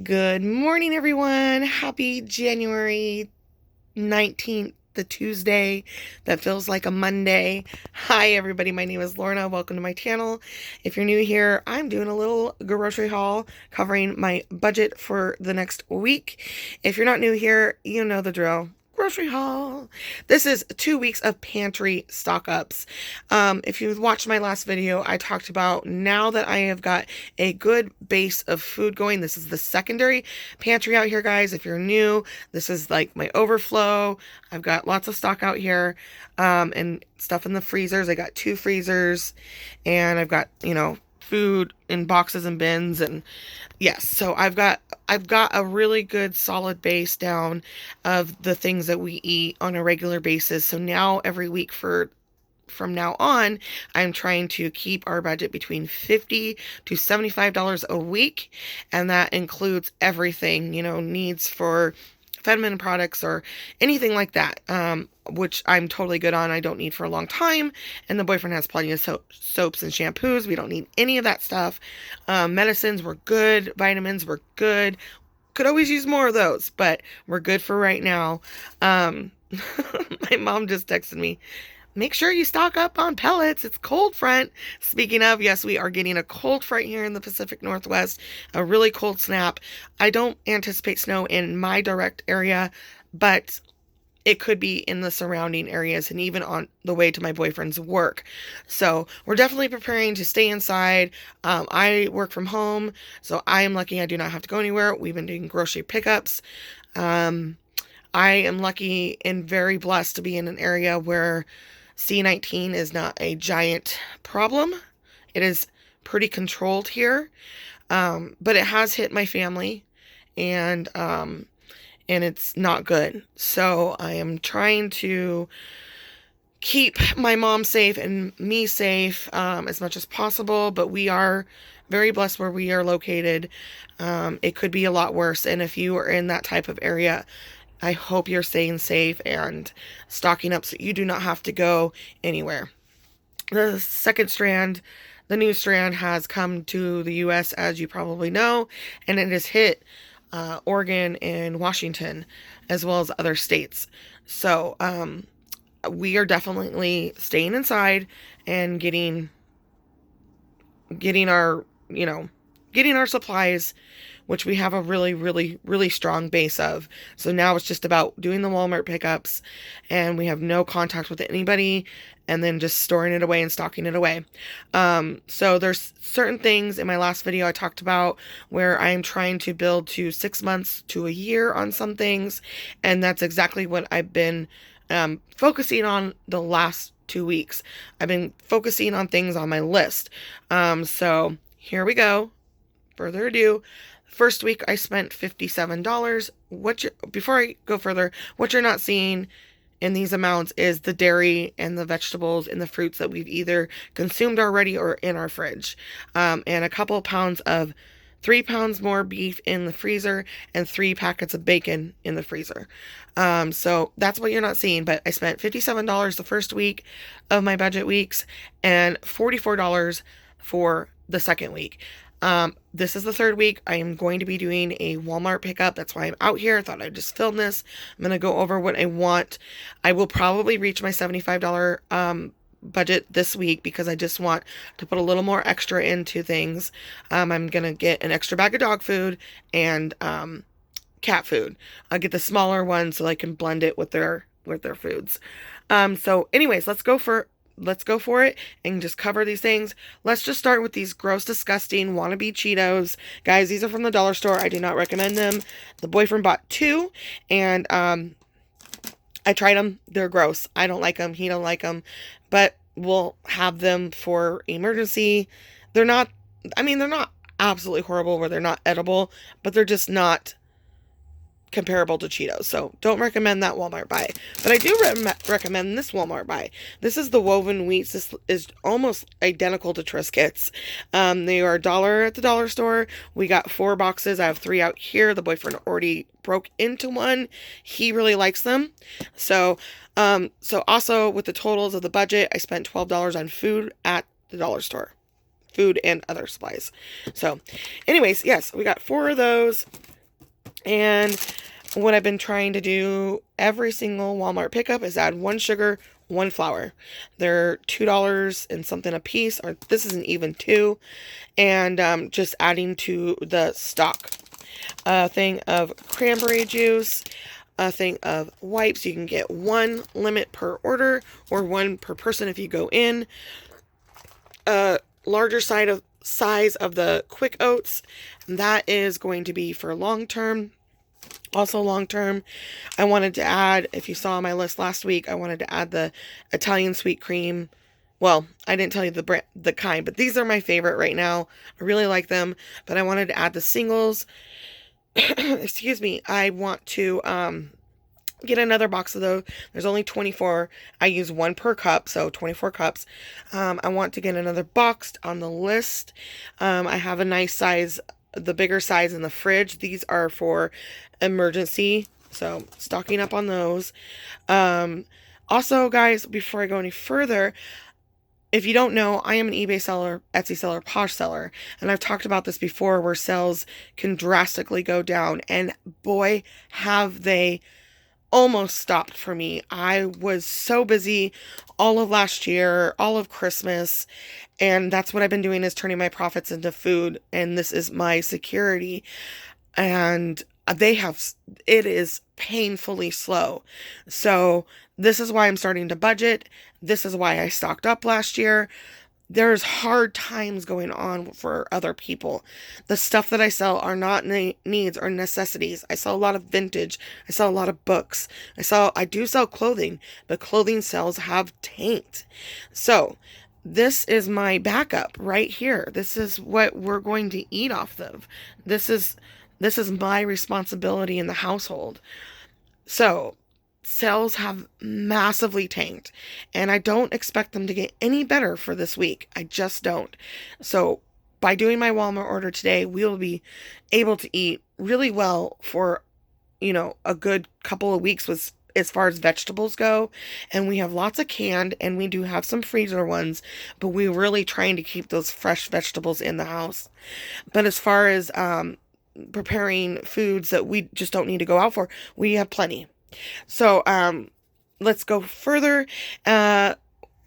Good morning, everyone. Happy January 19th, the Tuesday that feels like a Monday. Hi, everybody. My name is Lorna. Welcome to my channel. If you're new here, I'm doing a little grocery haul covering my budget for the next week. If you're not new here, you know the drill. Grocery haul. This is 2 weeks of pantry stock ups. If you watched my last video, I talked about now that I have got a good base of food going. This is the secondary pantry out here, guys. If you're new, this is like my overflow. I've got lots of stock out here, and stuff in the freezers. I got 2 freezers, and I've got, food in boxes and bins, and yes, so I've got a really good solid base down of the things that we eat on a regular basis. So now every week from now on, I'm trying to keep our budget between $50 to $75 a week, and that includes everything, needs for feminine products or anything like that, which I'm totally good on. I don't need for a long time, and the boyfriend has plenty of soaps and shampoos. We don't need any of that stuff. Medicines were good. Vitamins were good. Could always use more of those, but we're good for right now. My mom just texted me, make sure you stock up on pellets. It's cold front. Speaking of, yes, we are getting a cold front here in the Pacific Northwest, a really cold snap. I don't anticipate snow in my direct area, but it could be in the surrounding areas and even on the way to my boyfriend's work. So we're definitely preparing to stay inside. I work from home, so I am lucky I do not have to go anywhere. We've been doing grocery pickups. I am lucky and very blessed to be in an area where C-19 is not a giant problem. It is pretty controlled here, but it has hit my family, and it's not good. So I am trying to keep my mom safe and me safe as much as possible, but we are very blessed where we are located. It could be a lot worse, and if you are in that type of area, I hope you're staying safe and stocking up so you do not have to go anywhere. The second strand, the new strand, has come to the U.S., as you probably know, and it has hit Oregon and Washington, as well as other states. So we are definitely staying inside and getting our, getting our supplies, which we have a really, really, really strong base of. So now it's just about doing the Walmart pickups, and we have no contact with anybody, and then just storing it away and stocking it away. So there's certain things in my last video I talked about where I'm trying to build to 6 months to a year on some things, and that's exactly what I've been focusing on the last 2 weeks. I've been focusing on things on my list. So here we go. Further ado, first week I spent $57. Before I go further, what you're not seeing in these amounts is the dairy and the vegetables and the fruits that we've either consumed already or in our fridge, and a couple pounds of 3 pounds more beef in the freezer, and 3 packets of bacon in the freezer. So that's what you're not seeing, but I spent $57 the first week of my budget weeks and $44 for the second week. This is the third week. I am going to be doing a Walmart pickup. That's why I'm out here. I thought I'd just film this. I'm going to go over what I want. I will probably reach my $75 budget this week because I just want to put a little more extra into things. I'm going to get an extra bag of dog food and cat food. I'll get the smaller one so I can blend it with their foods. So anyways, let's go for it and just cover these things. Let's just start with these gross, disgusting wannabe Cheetos. Guys, these are from the dollar store. I do not recommend them. The boyfriend bought 2, and I tried them. They're gross. I don't like them. He don't like them, but we'll have them for emergency. They're not absolutely horrible where they're not edible, but they're just not comparable to Cheetos. So don't recommend that Walmart buy. But I do recommend this Walmart buy. This is the woven wheats. This is almost identical to Triscuits. They are $1 at the dollar store. We got 4 boxes. I have 3 out here. The boyfriend already broke into one. He really likes them. So also with the totals of the budget, I spent $12 on food at the dollar store. Food and other supplies. So anyways, yes, we got 4 of those. And what I've been trying to do every single Walmart pickup is add 1 sugar, 1 flour. They're $2 and something a piece, or this isn't even 2. And just adding to the stock. A thing of cranberry juice, a thing of wipes. You can get 1 limit per order or 1 per person if you go in. A larger size of the quick oats. That is going to be for long term. Also long term, I wanted to add, if you saw my list last week, I wanted to add the Italian sweet cream. Well, I didn't tell you the kind, but these are my favorite right now. I really like them, but I wanted to add the singles. Excuse me. I want to get another box of those. There's only 24. I use 1 per cup, so 24 cups. I want to get another box on the list. I have a nice size, the bigger size in the fridge. These are for emergency, so stocking up on those. Also, guys, before I go any further, if you don't know, I am an eBay seller, Etsy seller, Posh seller, and I've talked about this before where sales can drastically go down, and boy, have they almost stopped for me. I was so busy all of last year, all of Christmas, and that's what I've been doing is turning my profits into food, and this is my security. And it is painfully slow. So this is why I'm starting to budget. This is why I stocked up last year. There's hard times going on for other people. The stuff that I sell are not needs or necessities. I sell a lot of vintage. I sell a lot of books. I do sell clothing, but clothing sales have tanked. So this is my backup right here. This is what we're going to eat off of. This is my responsibility in the household. So sales have massively tanked, and I don't expect them to get any better for this week. I just don't. So by doing my Walmart order today, we will be able to eat really well for, a good couple of weeks with as far as vegetables go. And we have lots of canned, and we do have some freezer ones, but we're really trying to keep those fresh vegetables in the house. But as far as preparing foods that we just don't need to go out for, we have plenty. So let's go further.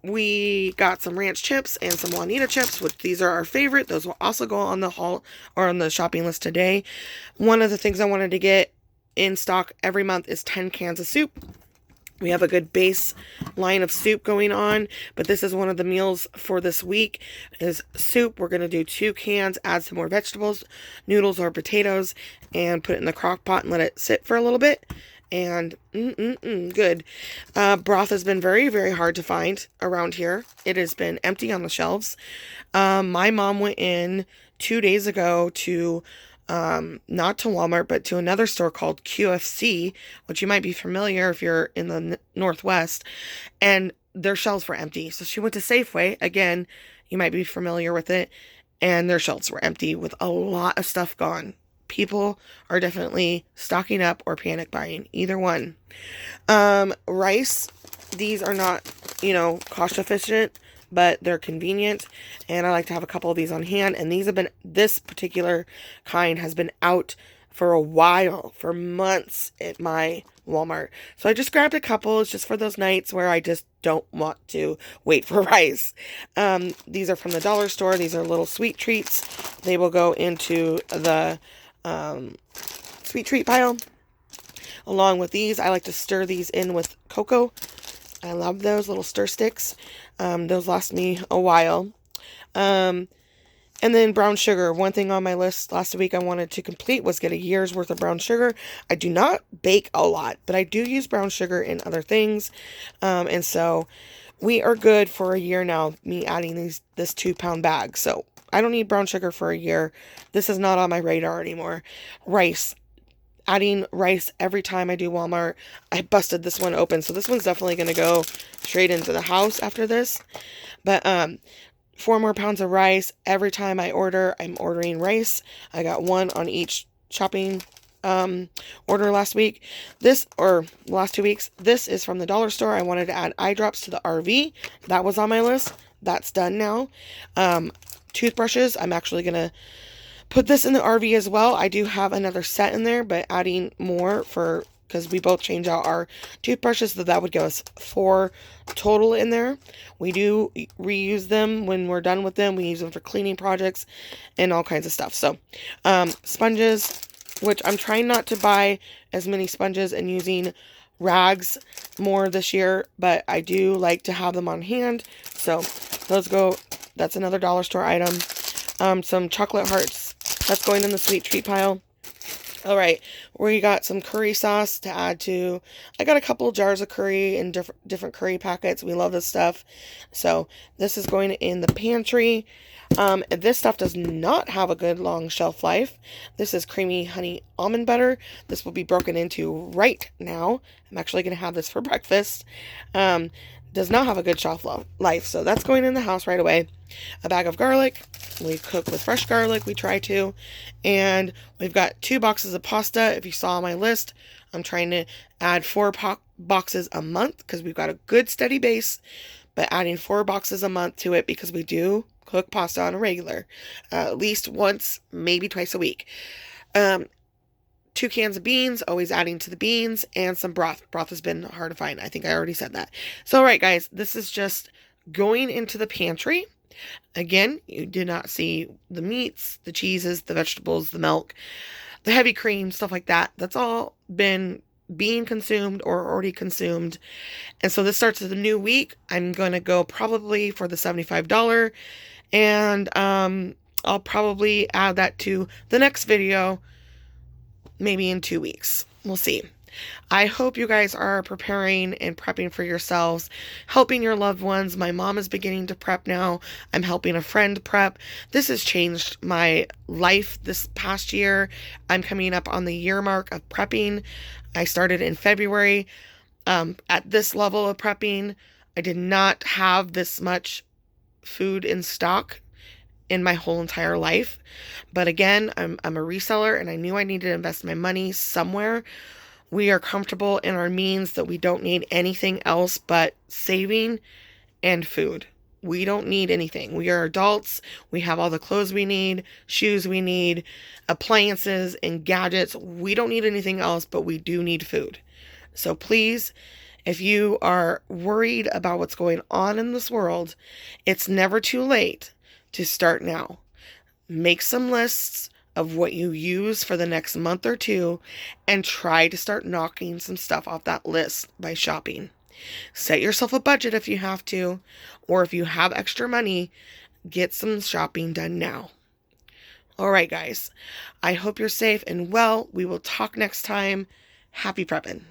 We got some ranch chips and some Juanita chips, which these are our favorite. Those will also go on the haul or on the shopping list today. One of the things I wanted to get in stock every month is 10 cans of soup. We have a good base line of soup going on, but this is one of the meals for this week is soup. We're going to do 2 cans, add some more vegetables, noodles or potatoes, and put it in the crock pot and let it sit for a little bit. And good. Broth has been very, very hard to find around here. It has been empty on the shelves. My mom went in 2 days ago to not to Walmart, but to another store called QFC, which you might be familiar if you're in the Northwest, and their shelves were empty. So she went to Safeway, again, you might be familiar with it, and their shelves were empty with a lot of stuff gone. People are definitely stocking up or panic buying, either one. Rice, these are not, cost efficient, but they're convenient, and I like to have a couple of these on hand. And this particular kind has been out for a while, for months at my Walmart. So I just grabbed a couple. It's just for those nights where I just don't want to wait for rice. These are from the dollar store. These are little sweet treats. They will go into the sweet treat pile. Along with these, I like to stir these in with cocoa. I love those little stir sticks. Those last me a while. And then brown sugar. One thing on my list last week I wanted to complete was get a year's worth of brown sugar. I do not bake a lot, but I do use brown sugar in other things. And so we are good for a year now, me adding this 2-pound bag. So I don't need brown sugar for a year. This is not on my radar anymore. Rice. Adding rice every time I do Walmart. I busted this one open, so this one's definitely going to go straight into the house after this. But 4 more pounds of rice. Every time I order, I'm ordering rice. I got 1 on each shopping order last week. Last 2 weeks. This is from the dollar store. I wanted to add eye drops to the RV. That was on my list. That's done now. Toothbrushes. I'm actually going to put this in the RV as well. I do have another set in there, but adding more for, because we both change out our toothbrushes, so that would give us 4 total in there. We do reuse them when we're done with them. We use them for cleaning projects and all kinds of stuff. So sponges, which I'm trying not to buy as many sponges and using rags more this year, but I do like to have them on hand. So those go, that's another dollar store item. Some chocolate hearts, that's going in the sweet treat pile. All right, we got some curry sauce to add to. I got a couple jars of curry in different curry packets. We love this stuff. So this is going in the pantry. This stuff does not have a good long shelf life. This is creamy honey almond butter. This will be broken into right now. I'm actually going to have this for breakfast. Does not have a good shelf life, so that's going in the house right away. A bag of garlic. We cook with fresh garlic, we try to. And we've got 2 boxes of pasta. If you saw my list, I'm trying to add 4 boxes a month because we've got a good steady base, but adding 4 boxes a month to it because we do cook pasta on a regular, at least once, maybe twice a week. 2 cans of beans, always adding to the beans, and some broth. Broth has been hard to find. I think I already said that. So, all right, guys, this is just going into the pantry. Again, you did not see the meats, the cheeses, the vegetables, the milk, the heavy cream, stuff like that. That's all been being consumed or already consumed. And so this starts the new week. I'm going to go probably for the $75. And I'll probably add that to the next video, maybe in 2 weeks. We'll see. I hope you guys are preparing and prepping for yourselves, helping your loved ones. My mom is beginning to prep now. I'm helping a friend prep. This has changed my life this past year. I'm coming up on the year mark of prepping. I started in February. At this level of prepping, I did not have this much food in stock in my whole entire life. But again, I'm a reseller and I knew I needed to invest my money somewhere. We are comfortable in our means that we don't need anything else but saving and food. We don't need anything. We are adults. We have all the clothes we need, shoes we need, appliances and gadgets. We don't need anything else, but we do need food. So please, if you are worried about what's going on in this world, it's never too late to start now. Make some lists of what you use for the next month or 2 and try to start knocking some stuff off that list by shopping. Set yourself a budget if you have to, or if you have extra money, get some shopping done now. All right, guys. I hope you're safe and well. We will talk next time. Happy prepping.